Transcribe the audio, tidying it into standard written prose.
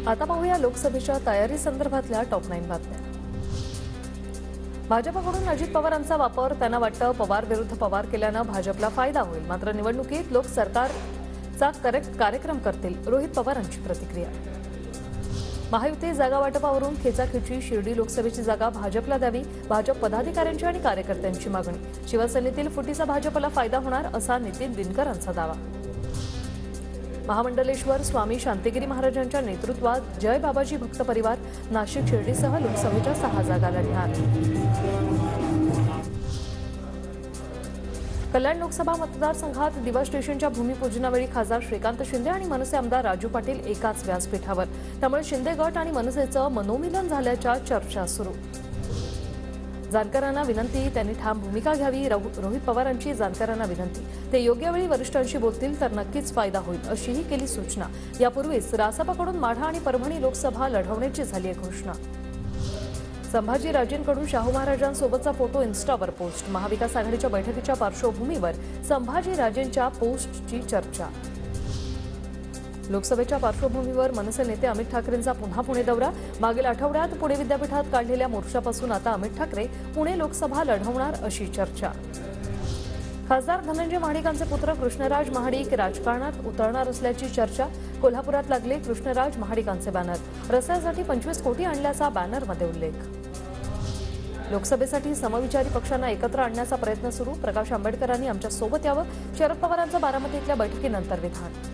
आता पाहूया लोकसभेच्या तयारी संदर्भातल्या टॉप 9 बातम्या। भाजपकडून अजित पवारांचा वापर त्यांना वाटतं पवार विरुद्ध पवार केल्यानं भाजपला फायदा होईल, मात्र निवडणुकीत लोक सरकारचा कार्यक्रम करतील, रोहित पवारांची प्रतिक्रिया। महायुती जागा वाटपावरून खेचाखेची, शिर्डी लोकसभेची जागा भाजपला द्यावी, भाजप पदाधिकाऱ्यांची आणि कार्यकर्त्यांची मागणी। शिवसेनेतील फुटीचा भाजपला फायदा होणार असा नितीन दिनकरांचा दावा। महामंडलेश्वर स्वामी शांतिगिरी महाराजांच्या नेतृत्वात जय बाबाजी भक्त परिवार नाशिक शिर्डीसह लोकसभेच्या 6 जागा लढणार। कल्याण लोकसभा मतदारसंघात दिवा स्टेशनच्या भूमिपूजनावेळी खासदार श्रीकांत शिंदे आणि मनसे आमदार राजू पाटील एकाच व्यासपीठावर, त्यामुळे शिंदे गट आणि मनसेचं मनोमिलन झाल्याच्या चर्चा सुरू। जानकरांना विनंती, त्यांनी ठाम भूमिका घ्यावी, रोहित पवारांची जानकरांना विनंती, ते योग्य वेळी वरिष्ठांशी बोलतील तर नक्कीच फायदा होईल अशीही केली सूचना। यापूर्वीच रासपकडून माढा आणि परभणी लोकसभा लढवण्याची झाली आहे घोषणा। संभाजीराजेंकडून शाहू महाराजांसोबतचा फोटो इन्स्टावर पोस्ट, महाविकास आघाडीच्या बैठकीच्या पार्श्वभूमीवर संभाजीराजेंच्या पोस्टची चर्चा। लोकसभेच्या पार्श्वभूमीवर मनसे नेते अमित ठाकरेंचा पुन्हा पुणे दौरा, मागील आठवड्यात पुणे विद्यापीठात काढलेल्या मोर्चापासून आता अमित ठाकरे पुणे लोकसभा लढवणार अशी चर्चा। खासदार धनंजय महाडिकांचे पुत्र कृष्णराज महाडिक राजकारणात उतरणार असल्याची चर्चा, कोल्हापुरात लागले कृष्णराज महाडिकांचे बॅनर, रस्त्यासाठी 25 कोटी आणल्याचा बॅनरमध्ये उल्लेख। लोकसभेसाठी समविचारी पक्षांना एकत्र आणण्याचा प्रयत्न सुरू, प्रकाश आंबेडकरांनी आमच्या सोबत यावं, शरद पवारांचं बारामतीतल्या बैठकीनंतर विधान।